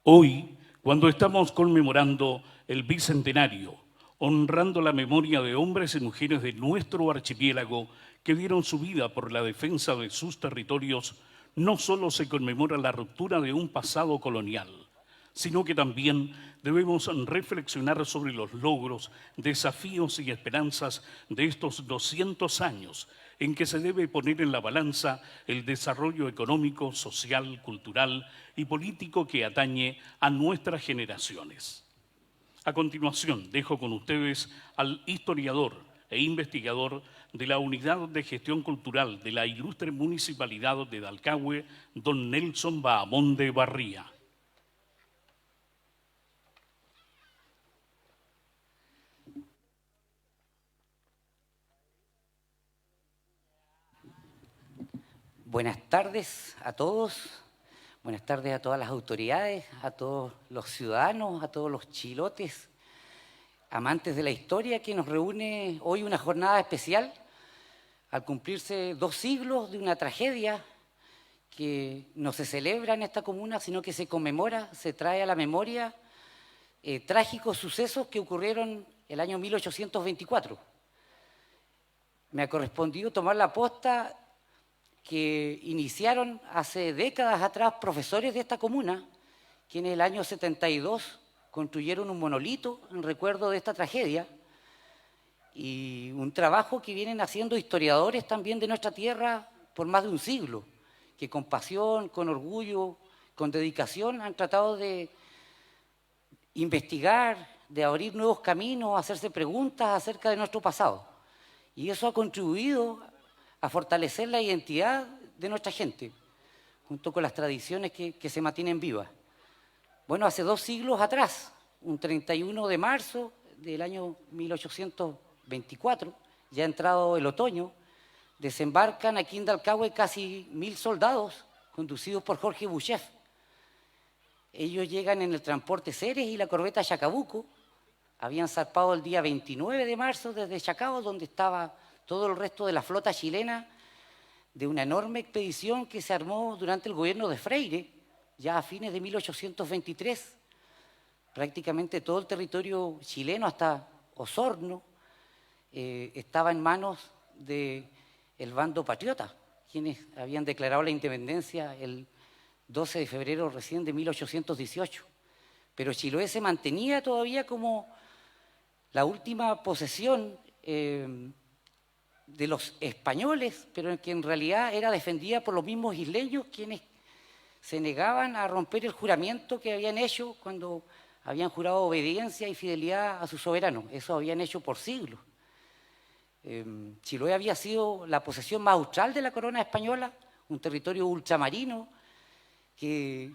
Hoy, cuando estamos conmemorando el bicentenario, honrando la memoria de hombres y mujeres de nuestro archipiélago que dieron su vida por la defensa de sus territorios, no solo se conmemora la ruptura de un pasado colonial, sino que también debemos reflexionar sobre los logros, desafíos y esperanzas de estos 200 años en que se debe poner en la balanza el desarrollo económico, social, cultural y político que atañe a nuestras generaciones. A continuación, dejo con ustedes al historiador e investigador de la Unidad de Gestión Cultural de la Ilustre Municipalidad de Dalcahue, don Nelson Bahamonde Barría. Buenas tardes a todos, buenas tardes a todas las autoridades, a todos los ciudadanos, a todos los chilotes, amantes de la historia, que nos reúne hoy una jornada especial al cumplirse 2 siglos de una tragedia que no se celebra en esta comuna, sino que se conmemora, se trae a la memoria trágicos sucesos que ocurrieron el año 1824. Me ha correspondido tomar la posta que iniciaron hace décadas atrás profesores de esta comuna, que en el año 72 construyeron un monolito en recuerdo de esta tragedia, y un trabajo que vienen haciendo historiadores también de nuestra tierra por más de un siglo, que con pasión, con orgullo, con dedicación han tratado de investigar, de abrir nuevos caminos, hacerse preguntas acerca de nuestro pasado. Y eso ha contribuido a fortalecer la identidad de nuestra gente, junto con las tradiciones que se mantienen vivas. Bueno, hace 2 siglos atrás, un 31 de marzo del año 1824, ya entrado el otoño, desembarcan aquí en Dalcahue casi 1000 soldados, conducidos por Jorge Bouchef. Ellos llegan en el transporte Ceres y la corbeta Chacabuco. Habían zarpado el día 29 de marzo desde Chacao, donde estaba todo el resto de la flota chilena, de una enorme expedición que se armó durante el gobierno de Freire, ya a fines de 1823. Prácticamente todo el territorio chileno, hasta Osorno, estaba en manos del bando patriota, quienes habían declarado la independencia el 12 de febrero recién de 1818. Pero Chiloé se mantenía todavía como la última posesión de los españoles, pero que en realidad era defendida por los mismos isleños, quienes se negaban a romper el juramento que habían hecho cuando habían jurado obediencia y fidelidad a su soberano. Eso habían hecho por siglos. Chiloé había sido la posesión más austral de la corona española, un territorio ultramarino que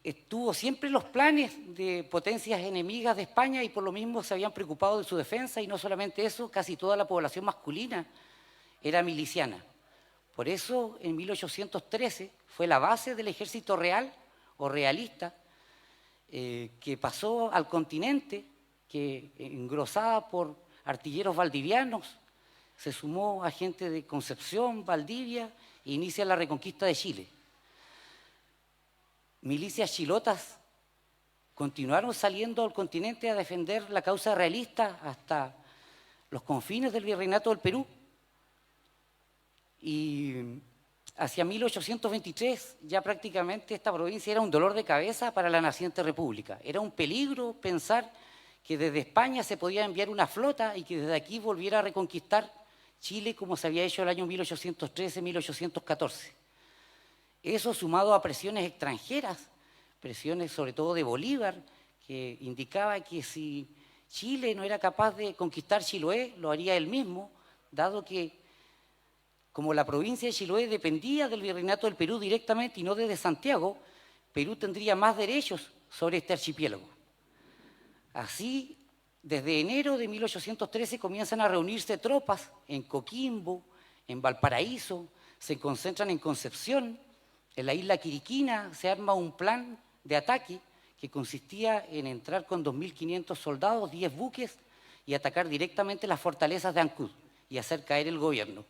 estuvo siempre en los planes de potencias enemigas de España, y por lo mismo se habían preocupado de su defensa. Y no solamente eso, casi toda la población masculina era miliciana. Por eso en 1813 fue la base del ejército real o realista, que pasó al continente, que engrosada por artilleros valdivianos, se sumó a gente de Concepción, Valdivia, e inicia la reconquista de Chile. Milicias chilotas continuaron saliendo al continente a defender la causa realista hasta los confines del Virreinato del Perú. Y hacia 1823 ya prácticamente esta provincia era un dolor de cabeza para la naciente república. Era un peligro pensar que desde España se podía enviar una flota y que desde aquí volviera a reconquistar Chile como se había hecho el año 1813-1814. Eso sumado a presiones extranjeras, presiones sobre todo de Bolívar, que indicaba que si Chile no era capaz de conquistar Chiloé, lo haría él mismo, dado que como la provincia de Chiloé dependía del Virreinato del Perú directamente y no desde Santiago, Perú tendría más derechos sobre este archipiélago. Así, desde enero de 1813 comienzan a reunirse tropas en Coquimbo, en Valparaíso, se concentran en Concepción. En la isla Quiriquina se arma un plan de ataque que consistía en entrar con 2.500 soldados, 10 buques, y atacar directamente las fortalezas de Ancud y hacer caer el gobierno.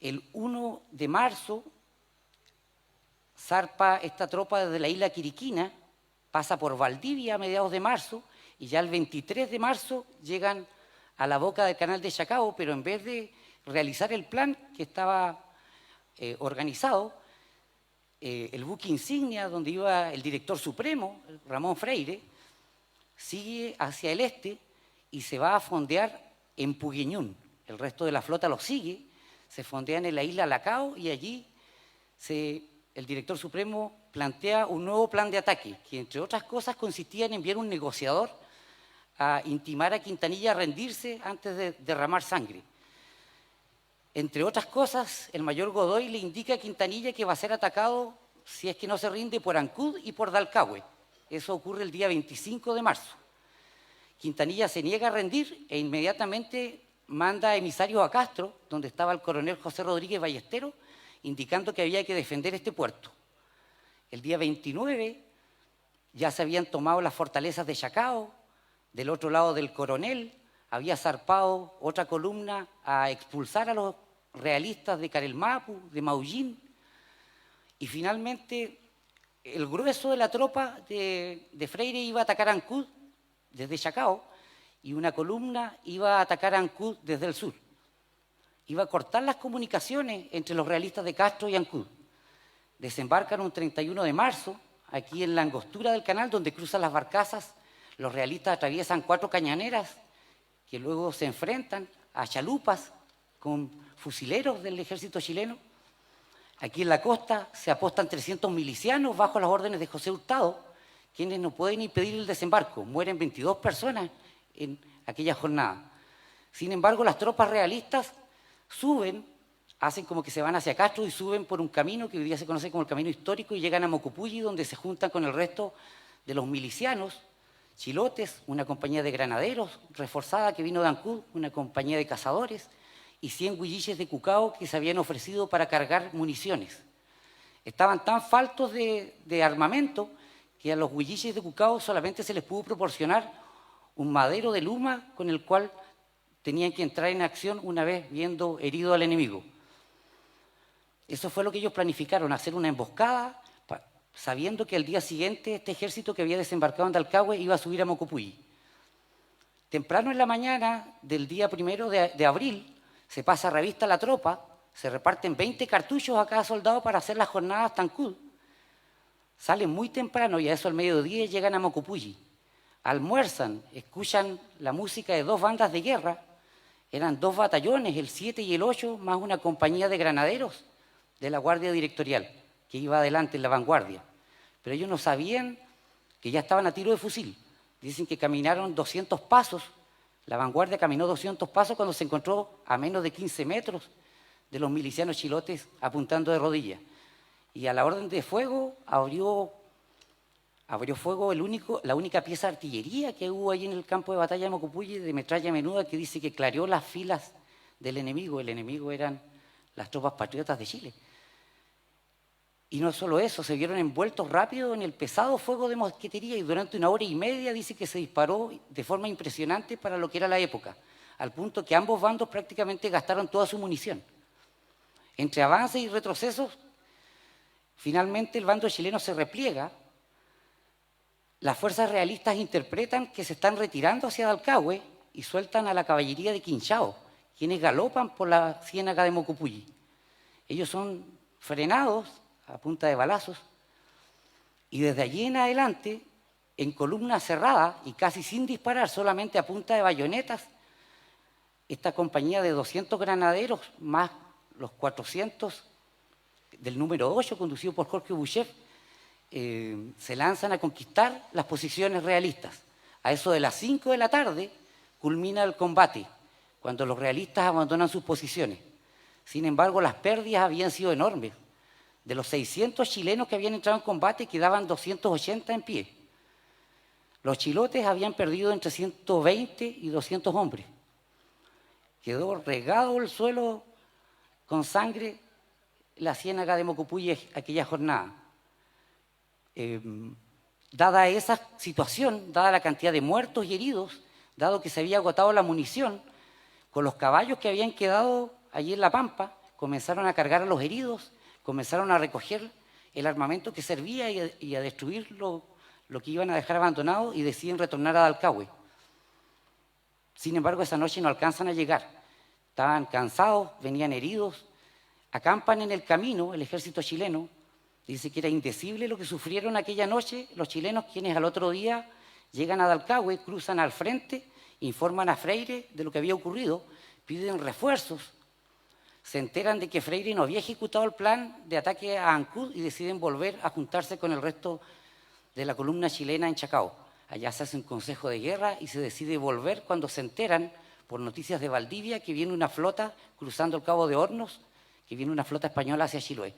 El 1 de marzo zarpa esta tropa desde la isla Quiriquina, pasa por Valdivia a mediados de marzo y ya el 23 de marzo llegan a la boca del canal de Chacao, pero en vez de realizar el plan que estaba organizado, el buque insignia donde iba el director supremo, Ramón Freire, sigue hacia el este y se va a fondear en Pugueñún. El resto de la flota lo sigue, se fondean en la isla Lacao y allí el director supremo plantea un nuevo plan de ataque, que entre otras cosas consistía en enviar un negociador a intimar a Quintanilla a rendirse antes de derramar sangre. Entre otras cosas, el mayor Godoy le indica a Quintanilla que va a ser atacado, si es que no se rinde, por Ancud y por Dalcahue. Eso ocurre el día 25 de marzo. Quintanilla se niega a rendir e inmediatamente manda emisarios a Castro, donde estaba el coronel José Rodríguez Ballesteros, indicando que había que defender este puerto. El día 29 ya se habían tomado las fortalezas de Chacao, del otro lado del Coronel había zarpado otra columna a expulsar a los realistas de Carelmapu, de Maullín, y finalmente el grueso de la tropa de Freire iba a atacar a Ancud desde Chacao y una columna iba a atacar a Ancud desde el sur. Iba a cortar las comunicaciones entre los realistas de Castro y Ancud. Desembarcan un 31 de marzo, aquí en la angostura del canal, donde cruzan las barcazas. Los realistas atraviesan 4 cañoneras que luego se enfrentan a chalupas con fusileros del ejército chileno. Aquí en la costa se apostan 300 milicianos bajo las órdenes de José Hurtado, quienes no pueden impedir el desembarco. Mueren 22 personas en aquella jornada. Sin embargo, las tropas realistas suben, hacen como que se van hacia Castro y suben por un camino que hoy día se conoce como el camino histórico y llegan a Mocupulli, donde se juntan con el resto de los milicianos, chilotes, una compañía de granaderos reforzada que vino de Ancud, una compañía de cazadores y 100 huilliches de Cucao que se habían ofrecido para cargar municiones. Estaban tan faltos de armamento que a los huilliches de Cucao solamente se les pudo proporcionar un madero de luma con el cual tenían que entrar en acción una vez viendo herido al enemigo. Eso fue lo que ellos planificaron, hacer una emboscada, sabiendo que al día siguiente este ejército que había desembarcado en Dalcahue iba a subir a Mocupulli. Temprano en la mañana del día 1 de abril se pasa revista a la tropa, se reparten 20 cartuchos a cada soldado para hacer las jornadas hasta Ancud. Salen muy temprano y a eso al mediodía llegan a Mocupulli. Almuerzan, escuchan la música de 2 bandas de guerra, eran 2 batallones, el 7 y el 8, más una compañía de granaderos de la Guardia Directorial, que iba adelante en la vanguardia. Pero ellos no sabían que ya estaban a tiro de fusil. Dicen que caminaron 200 pasos, la vanguardia caminó 200 pasos cuando se encontró a menos de 15 metros de los milicianos chilotes apuntando de rodillas. Y a la orden de fuego abrió fuego la única pieza de artillería que hubo ahí en el campo de batalla de Mocupulli, de metralla menuda, que dice que clareó las filas del enemigo. El enemigo eran las tropas patriotas de Chile. Y no solo eso, se vieron envueltos rápido en el pesado fuego de mosquetería y durante 1 hora y media dice que se disparó de forma impresionante para lo que era la época, al punto que ambos bandos prácticamente gastaron toda su munición. Entre avances y retrocesos, finalmente el bando chileno se repliega. Las fuerzas realistas interpretan que se están retirando hacia Dalcahue y sueltan a la caballería de Quinchao, quienes galopan por la ciénaga de Mocupulli. Ellos son frenados a punta de balazos y desde allí en adelante, en columna cerrada y casi sin disparar, solamente a punta de bayonetas, esta compañía de 200 granaderos más los 400 del número 8, conducido por Jorge Boucher, se lanzan a conquistar las posiciones realistas. A eso de las 5 de la tarde culmina el combate, cuando los realistas abandonan sus posiciones. Sin embargo, las pérdidas habían sido enormes. De los 600 chilenos que habían entrado en combate, quedaban 280 en pie. Los chilotes habían perdido entre 120 y 200 hombres. Quedó regado el suelo con sangre la ciénaga de Mocupulli aquella jornada. Dada esa situación, dada la cantidad de muertos y heridos, dado que se había agotado la munición, con los caballos que habían quedado allí en la pampa, comenzaron a cargar a los heridos, comenzaron a recoger el armamento que servía y a destruir lo que iban a dejar abandonado, y deciden retornar a Dalcahue. Sin embargo, esa noche no alcanzan a llegar. Estaban cansados, venían heridos, acampan en el camino el ejército chileno. Dice que era indecible lo que sufrieron aquella noche los chilenos, quienes al otro día llegan a Dalcahue, cruzan al frente, informan a Freire de lo que había ocurrido, piden refuerzos, se enteran de que Freire no había ejecutado el plan de ataque a Ancud y deciden volver a juntarse con el resto de la columna chilena en Chacao. Allá se hace un consejo de guerra y se decide volver cuando se enteran por noticias de Valdivia que viene una flota cruzando el Cabo de Hornos, que viene una flota española hacia Chiloé.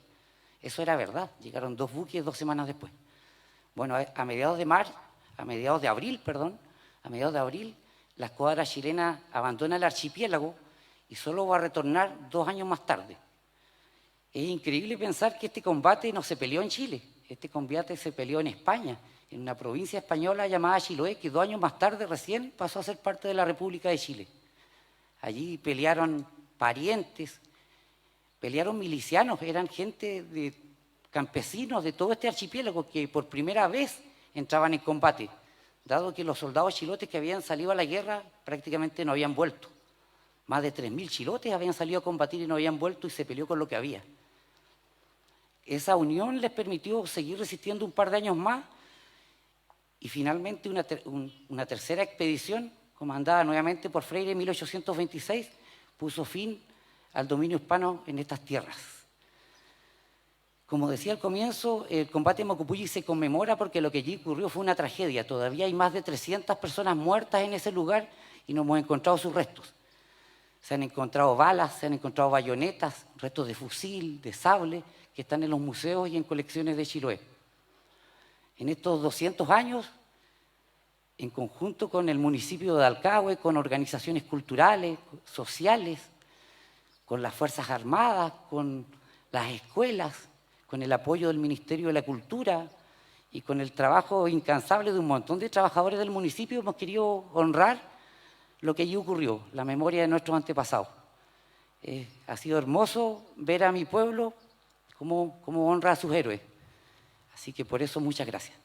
Eso era verdad, llegaron 2 buques 2 semanas después. Bueno, a mediados de abril, la escuadra chilena abandona el archipiélago y solo va a retornar 2 años más tarde. Es increíble pensar que este combate no se peleó en Chile, este combate se peleó en España, en una provincia española llamada Chiloé, que 2 años más tarde recién pasó a ser parte de la República de Chile. Allí pelearon parientes, pelearon milicianos, eran gente de campesinos de todo este archipiélago que por primera vez entraban en combate, dado que los soldados chilotes que habían salido a la guerra prácticamente no habían vuelto. Más de 3.000 chilotes habían salido a combatir y no habían vuelto, y se peleó con lo que había. Esa unión les permitió seguir resistiendo un par de años más, y finalmente una tercera expedición, comandada nuevamente por Freire en 1826, puso fin al dominio hispano en estas tierras. Como decía al comienzo, el combate en Mocupulli se conmemora porque lo que allí ocurrió fue una tragedia. Todavía hay más de 300 personas muertas en ese lugar y no hemos encontrado sus restos. Se han encontrado balas, se han encontrado bayonetas, restos de fusil, de sable, que están en los museos y en colecciones de Chiloé. En estos 200 años, en conjunto con el municipio de Dalcahue, con organizaciones culturales, sociales, con las Fuerzas Armadas, con las escuelas, con el apoyo del Ministerio de la Cultura y con el trabajo incansable de un montón de trabajadores del municipio, hemos querido honrar lo que allí ocurrió, la memoria de nuestros antepasados. Ha sido hermoso ver a mi pueblo cómo honra a sus héroes. Así que por eso muchas gracias.